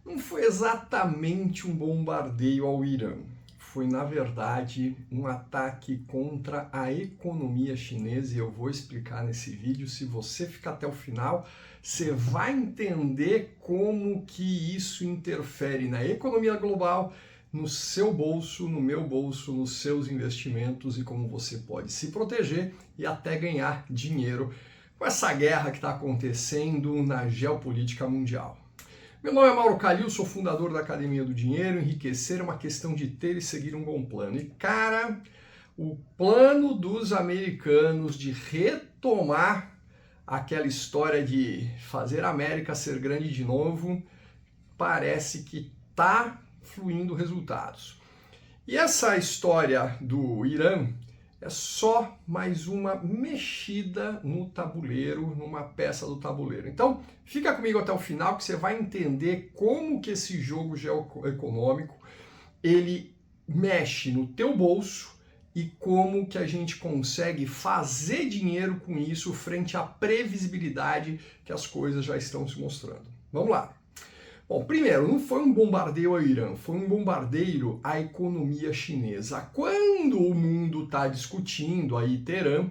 Não foi exatamente um bombardeio ao Irã. Foi, na verdade, um ataque contra a economia chinesa e eu vou explicar nesse vídeo. Se você ficar até o final, você vai entender como que isso interfere na economia global, no seu bolso, no meu bolso, nos seus investimentos e como você pode se proteger e até ganhar dinheiro com essa guerra que está acontecendo na geopolítica mundial. Meu nome é Mauro Calil, sou fundador da Academia do Dinheiro. Enriquecer é uma questão de ter e seguir um bom plano. E, cara, o plano dos americanos de retomar aquela história de fazer a América ser grande de novo parece que está fluindo resultados. E essa história do Irã é só mais uma mexida no tabuleiro, numa peça do tabuleiro. Então, fica comigo até o final que você vai entender como que esse jogo geoeconômico ele mexe no teu bolso e como que a gente consegue fazer dinheiro com isso frente à previsibilidade que as coisas já estão se mostrando. Vamos lá. Bom, primeiro, não foi um bombardeio ao Irã, foi um bombardeio à economia chinesa. Quando o mundo está discutindo aí Teherã,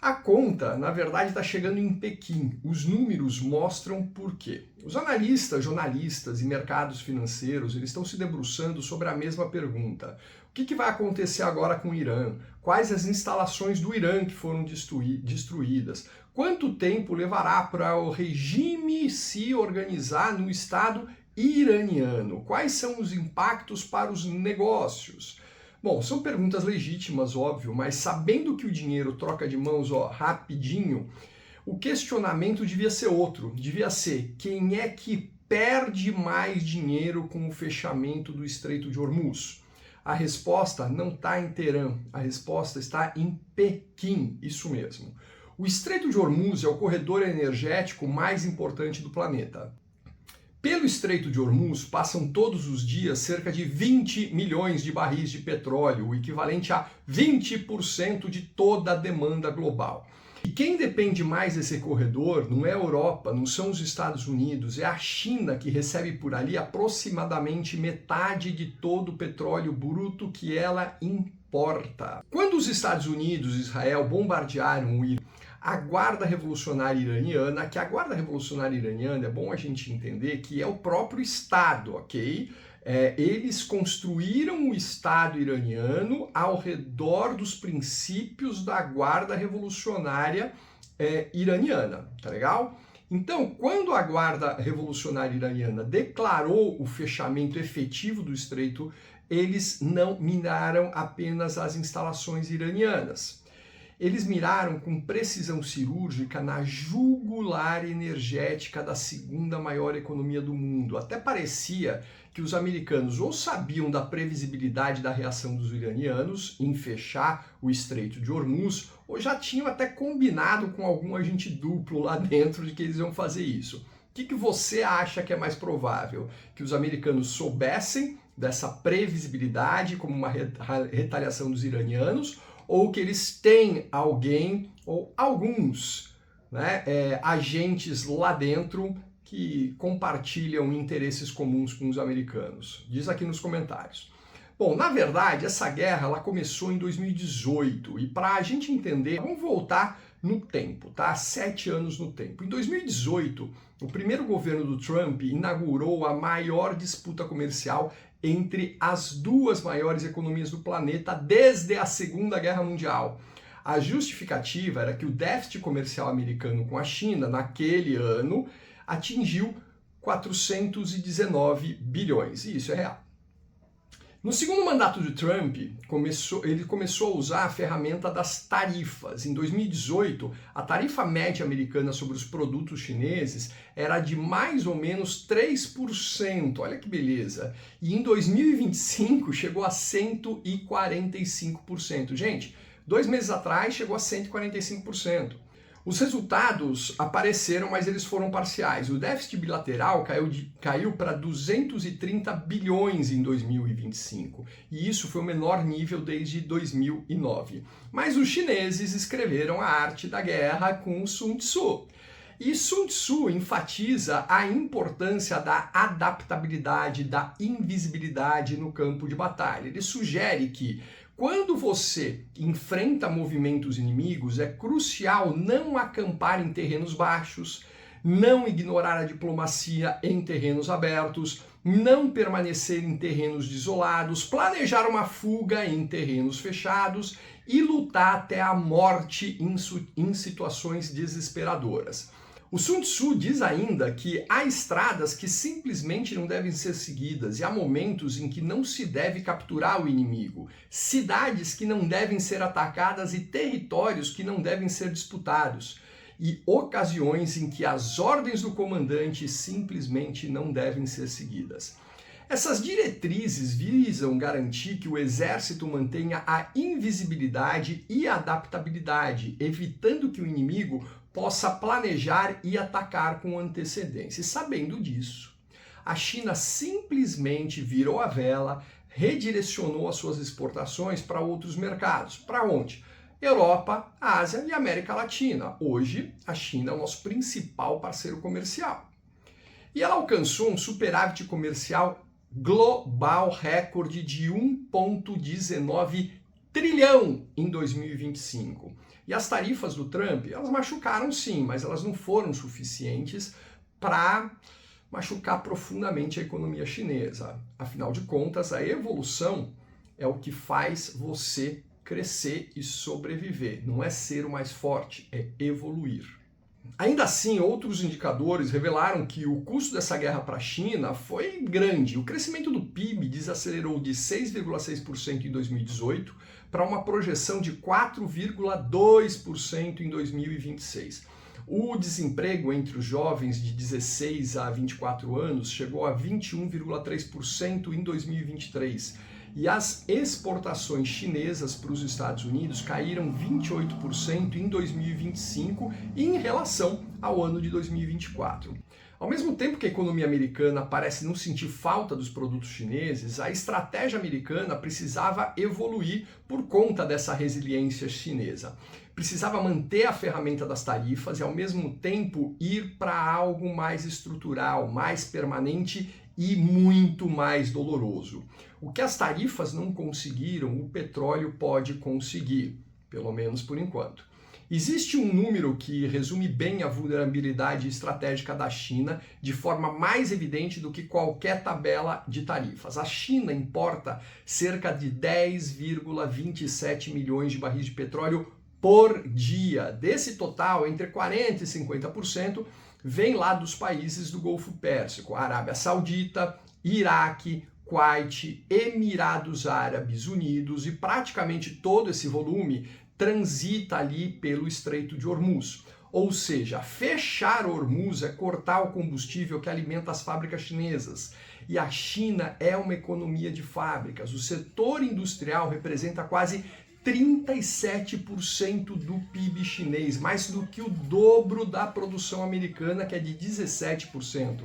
a conta, na verdade, está chegando em Pequim. Os números mostram por quê. Os analistas, jornalistas e mercados financeiros eles estão se debruçando sobre a mesma pergunta. O que vai acontecer agora com o Irã? Quais as instalações do Irã que foram destruídas? Quanto tempo levará para o regime se organizar no Estado iraniano? Quais são os impactos para os negócios? Bom, são perguntas legítimas, óbvio, mas sabendo que o dinheiro troca de mãos rapidinho, o questionamento devia ser outro. Devia ser quem é que perde mais dinheiro com o fechamento do Estreito de Hormuz? A resposta não está em Teherã, a resposta está em Pequim, isso mesmo. O Estreito de Hormuz é o corredor energético mais importante do planeta. Pelo Estreito de Hormuz passam todos os dias cerca de 20 milhões de barris de petróleo, o equivalente a 20% de toda a demanda global. E quem depende mais desse corredor não é a Europa, não são os Estados Unidos, é a China que recebe por ali aproximadamente metade de todo o petróleo bruto que ela importa. Quando os Estados Unidos e Israel bombardearam o Irã, a Guarda Revolucionária Iraniana, que a Guarda Revolucionária Iraniana, é bom a gente entender que é o próprio Estado, ok? Eles construíram o Estado iraniano ao redor dos princípios da Guarda Revolucionária Iraniana, tá legal? Então, quando a Guarda Revolucionária Iraniana declarou o fechamento efetivo do Estreito, eles não minaram apenas as instalações iranianas. Eles miraram com precisão cirúrgica na jugular energética da segunda maior economia do mundo. Até parecia que os americanos ou sabiam da previsibilidade da reação dos iranianos em fechar o Estreito de Hormuz, ou já tinham até combinado com algum agente duplo lá dentro de que eles iam fazer isso. O que você acha que é mais provável? Que os americanos soubessem dessa previsibilidade como uma retaliação dos iranianos, ou que eles têm alguém ou alguns agentes lá dentro que compartilham interesses comuns com os americanos? Diz aqui nos comentários. Bom, na verdade, essa guerra ela começou em 2018 e para a gente entender, vamos voltar no tempo, tá? 7 anos no tempo. Em 2018, o primeiro governo do Trump inaugurou a maior disputa comercial entre as duas maiores economias do planeta desde a Segunda Guerra Mundial. A justificativa era que o déficit comercial americano com a China, naquele ano, atingiu 419 bilhões, e isso é real. No segundo mandato de Trump, ele começou a usar a ferramenta das tarifas. Em 2018, a tarifa média americana sobre os produtos chineses era de mais ou menos 3%. Olha que beleza! E em 2025 chegou a 145%. Gente, 2 meses atrás chegou a 145%. Os resultados apareceram, mas eles foram parciais. O déficit bilateral caiu para 230 bilhões em 2025, e isso foi o menor nível desde 2009. Mas os chineses escreveram a arte da guerra com Sun Tzu. E Sun Tzu enfatiza a importância da adaptabilidade, da invisibilidade no campo de batalha. Ele sugere que quando você enfrenta movimentos inimigos, é crucial não acampar em terrenos baixos, não ignorar a diplomacia em terrenos abertos, não permanecer em terrenos desolados, planejar uma fuga em terrenos fechados e lutar até a morte em situações desesperadoras. O Sun Tzu diz ainda que há estradas que simplesmente não devem ser seguidas e há momentos em que não se deve capturar o inimigo, cidades que não devem ser atacadas e territórios que não devem ser disputados, e ocasiões em que as ordens do comandante simplesmente não devem ser seguidas. Essas diretrizes visam garantir que o exército mantenha a invisibilidade e a adaptabilidade, evitando que o inimigo possa planejar e atacar com antecedência. E sabendo disso, a China simplesmente virou a vela, redirecionou as suas exportações para outros mercados. Para onde? Europa, Ásia e América Latina. Hoje, a China é o nosso principal parceiro comercial. E ela alcançou um superávit comercial global recorde de 1,19 trilhão em 2025. E as tarifas do Trump, elas machucaram sim, mas elas não foram suficientes para machucar profundamente a economia chinesa. Afinal de contas, a evolução é o que faz você crescer e sobreviver. Não é ser o mais forte, é evoluir. Ainda assim, outros indicadores revelaram que o custo dessa guerra para a China foi grande. O crescimento do PIB desacelerou de 6,6% em 2018 para uma projeção de 4,2% em 2026. O desemprego entre os jovens de 16 a 24 anos chegou a 21,3% em 2023. E as exportações chinesas para os Estados Unidos caíram 28% em 2025 em relação ao ano de 2024. Ao mesmo tempo que a economia americana parece não sentir falta dos produtos chineses, a estratégia americana precisava evoluir por conta dessa resiliência chinesa. Precisava manter a ferramenta das tarifas e, ao mesmo tempo, ir para algo mais estrutural, mais permanente e muito mais doloroso. O que as tarifas não conseguiram, o petróleo pode conseguir, pelo menos por enquanto. Existe um número que resume bem a vulnerabilidade estratégica da China de forma mais evidente do que qualquer tabela de tarifas. A China importa cerca de 10,27 milhões de barris de petróleo por dia. Desse total, entre 40% e 50% vem lá dos países do Golfo Pérsico, Arábia Saudita, Iraque, Kuwait, Emirados Árabes Unidos, e praticamente todo esse volume transita ali pelo Estreito de Hormuz. Ou seja, fechar Hormuz é cortar o combustível que alimenta as fábricas chinesas. E a China é uma economia de fábricas. O setor industrial representa quase 37% do PIB chinês, mais do que o dobro da produção americana, que é de 17%.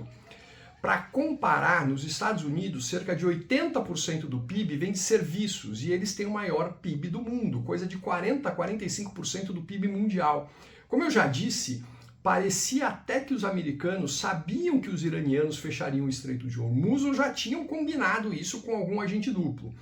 Para comparar, nos Estados Unidos, cerca de 80% do PIB vem de serviços e eles têm o maior PIB do mundo, coisa de 40% a 45% do PIB mundial. Como eu já disse, parecia até que os americanos sabiam que os iranianos fechariam o Estreito de Hormuz ou já tinham combinado isso com algum agente duplo.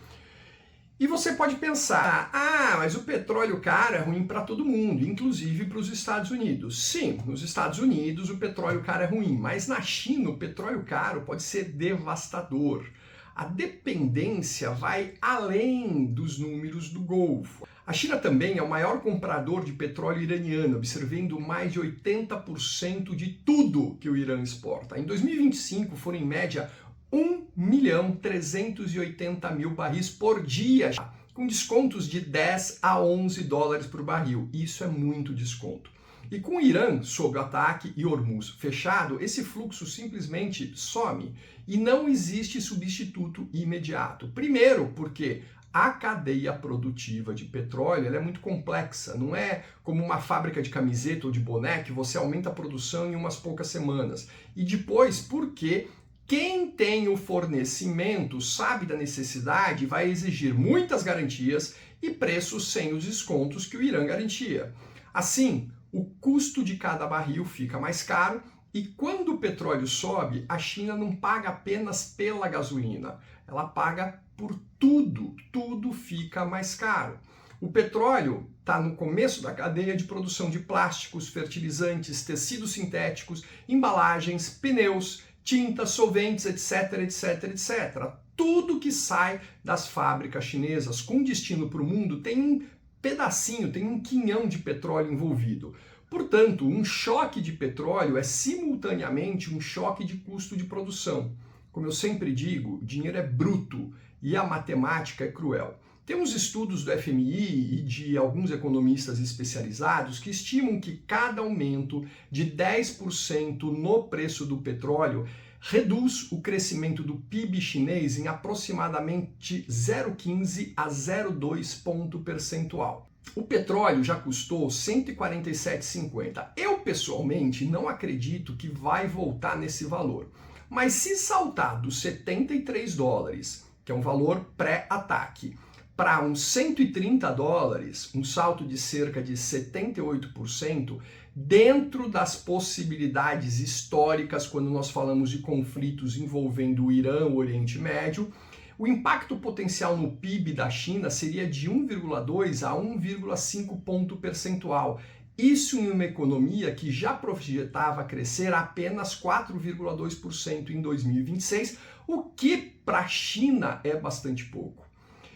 E você pode pensar, mas o petróleo caro é ruim para todo mundo, inclusive para os Estados Unidos. Sim, nos Estados Unidos o petróleo caro é ruim, mas na China o petróleo caro pode ser devastador. A dependência vai além dos números do Golfo. A China também é o maior comprador de petróleo iraniano, absorvendo mais de 80% de tudo que o Irã exporta. Em 2025 foram em média 1.380.000 barris por dia, com descontos de 10 a 11 dólares por barril. Isso é muito desconto. E com o Irã sob ataque e Hormuz fechado, esse fluxo simplesmente some e não existe substituto imediato. Primeiro, porque a cadeia produtiva de petróleo ela é muito complexa, não é como uma fábrica de camiseta ou de boné que você aumenta a produção em umas poucas semanas. E depois, porque quem tem o fornecimento sabe da necessidade e vai exigir muitas garantias e preços sem os descontos que o Irã garantia. Assim, o custo de cada barril fica mais caro e quando o petróleo sobe, a China não paga apenas pela gasolina, ela paga por tudo, tudo fica mais caro. O petróleo está no começo da cadeia de produção de plásticos, fertilizantes, tecidos sintéticos, embalagens, pneus, tintas, solventes, etc, etc, etc. Tudo que sai das fábricas chinesas com destino para o mundo tem um pedacinho, tem um quinhão de petróleo envolvido. Portanto, um choque de petróleo é simultaneamente um choque de custo de produção. Como eu sempre digo, dinheiro é bruto e a matemática é cruel. Temos estudos do FMI e de alguns economistas especializados que estimam que cada aumento de 10% no preço do petróleo reduz o crescimento do PIB chinês em aproximadamente 0,15 a 0,2 ponto percentual. O petróleo já custou 147,50. Eu, pessoalmente, não acredito que vai voltar nesse valor. Mas se saltar dos 73 dólares, que é um valor pré-ataque, para uns 130 dólares, um salto de cerca de 78%, dentro das possibilidades históricas quando nós falamos de conflitos envolvendo o Irã, o Oriente Médio, o impacto potencial no PIB da China seria de 1,2 a 1,5 ponto percentual. Isso em uma economia que já projetava crescer apenas 4,2% em 2026, o que para a China é bastante pouco.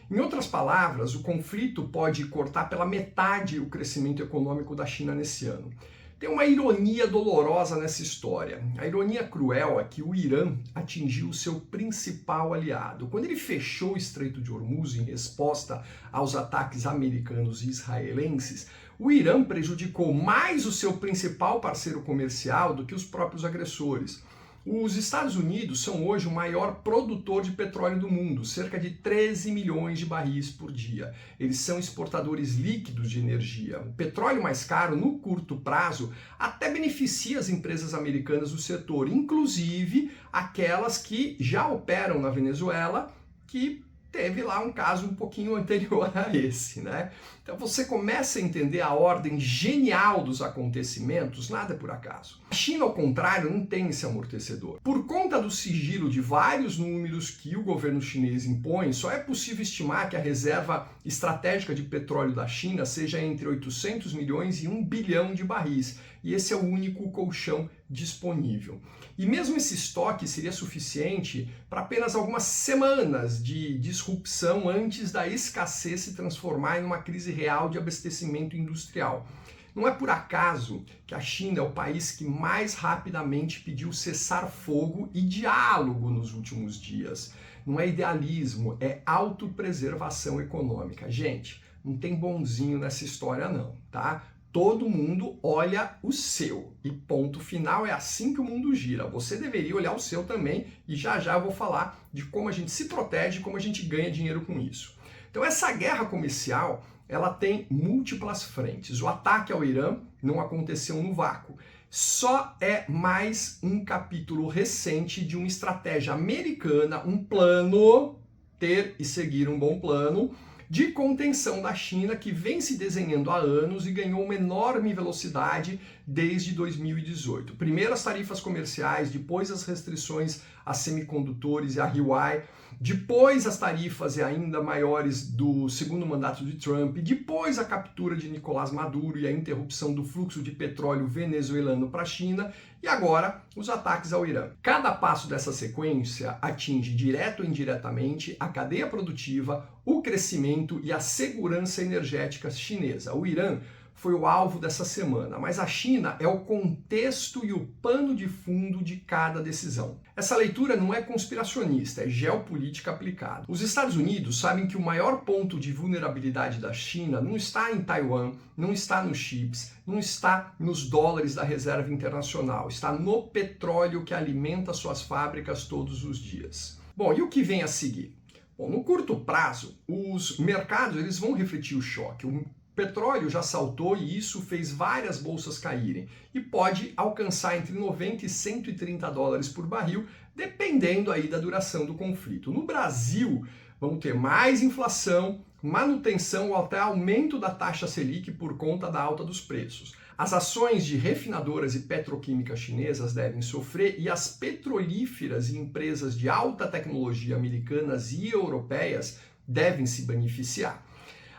Em outras palavras, o conflito pode cortar pela metade o crescimento econômico da China nesse ano. Tem uma ironia dolorosa nessa história. A ironia cruel é que o Irã atingiu seu principal aliado. Quando ele fechou o Estreito de Hormuz em resposta aos ataques americanos e israelenses, o Irã prejudicou mais o seu principal parceiro comercial do que os próprios agressores. Os Estados Unidos são hoje o maior produtor de petróleo do mundo, cerca de 13 milhões de barris por dia. Eles são exportadores líquidos de energia. O petróleo mais caro, no curto prazo, até beneficia as empresas americanas do setor, inclusive aquelas que já operam na Venezuela, que teve lá um caso um pouquinho anterior a esse, né? Então você começa a entender a ordem genial dos acontecimentos, nada é por acaso. A China, ao contrário, não tem esse amortecedor. Por conta do sigilo de vários números que o governo chinês impõe, só é possível estimar que a reserva estratégica de petróleo da China seja entre 800 milhões e 1 bilhão de barris, e esse é o único colchão disponível. E mesmo esse estoque seria suficiente para apenas algumas semanas de disrupção antes da escassez se transformar em uma crise real de abastecimento industrial. Não é por acaso que a China é o país que mais rapidamente pediu cessar-fogo e diálogo nos últimos dias. Não é idealismo, é autopreservação econômica. Gente, não tem bonzinho nessa história não, tá? Todo mundo olha o seu e ponto final, é assim que o mundo gira. Você deveria olhar o seu também e já já eu vou falar de como a gente se protege e como a gente ganha dinheiro com isso. Então essa guerra comercial, ela tem múltiplas frentes. O ataque ao Irã não aconteceu no vácuo. Só é mais um capítulo recente de uma estratégia americana, um plano, ter e seguir um bom plano, de contenção da China que vem se desenhando há anos e ganhou uma enorme velocidade desde 2018. Primeiro as tarifas comerciais, depois as restrições a semicondutores e a Huawei, depois as tarifas ainda maiores do segundo mandato de Trump, depois a captura de Nicolás Maduro e a interrupção do fluxo de petróleo venezuelano para a China e agora os ataques ao Irã. Cada passo dessa sequência atinge direto ou indiretamente a cadeia produtiva, o crescimento e a segurança energética chinesa. O Irã foi o alvo dessa semana, mas a China é o contexto e o pano de fundo de cada decisão. Essa leitura não é conspiracionista, é geopolítica aplicada. Os Estados Unidos sabem que o maior ponto de vulnerabilidade da China não está em Taiwan, não está nos chips, não está nos dólares da reserva internacional, está no petróleo que alimenta suas fábricas todos os dias. Bom, e o que vem a seguir? Bom, no curto prazo, os mercados eles vão refletir o choque. O petróleo já saltou e isso fez várias bolsas caírem e pode alcançar entre 90 e 130 dólares por barril, dependendo aí da duração do conflito. No Brasil, vamos ter mais inflação, manutenção ou até aumento da taxa Selic por conta da alta dos preços. As ações de refinadoras e petroquímicas chinesas devem sofrer e as petrolíferas e empresas de alta tecnologia americanas e europeias devem se beneficiar.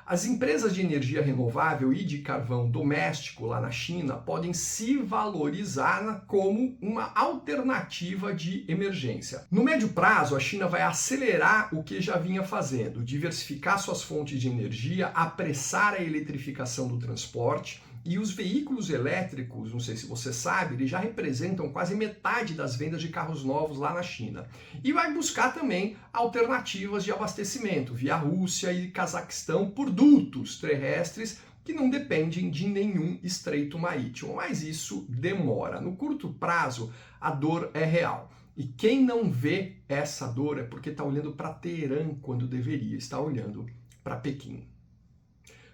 As empresas de energia renovável e de carvão doméstico lá na China podem se valorizar como uma alternativa de emergência. No médio prazo, a China vai acelerar o que já vinha fazendo, diversificar suas fontes de energia, apressar a eletrificação do transporte. E os veículos elétricos, não sei se você sabe, eles já representam quase metade das vendas de carros novos lá na China. E vai buscar também alternativas de abastecimento via Rússia e Cazaquistão por dutos terrestres que não dependem de nenhum estreito marítimo. Mas isso demora. No curto prazo, a dor é real. E quem não vê essa dor é porque está olhando para Teherã quando deveria estar olhando para Pequim.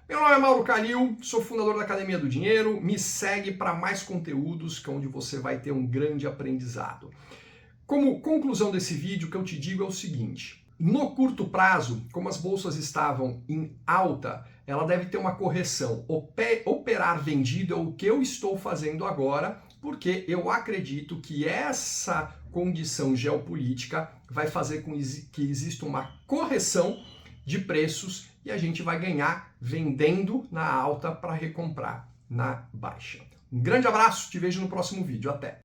Meu nome é Mauro Kalil, sou fundador da Academia do Dinheiro. Me segue para mais conteúdos, que é onde você vai ter um grande aprendizado. Como conclusão desse vídeo, o que eu te digo é o seguinte: no curto prazo, como as bolsas estavam em alta, ela deve ter uma correção. Operar vendido é o que eu estou fazendo agora, porque eu acredito que essa condição geopolítica vai fazer com que exista uma correção de preços e a gente vai ganhar vendendo na alta para recomprar na baixa. Um grande abraço, te vejo no próximo vídeo. Até!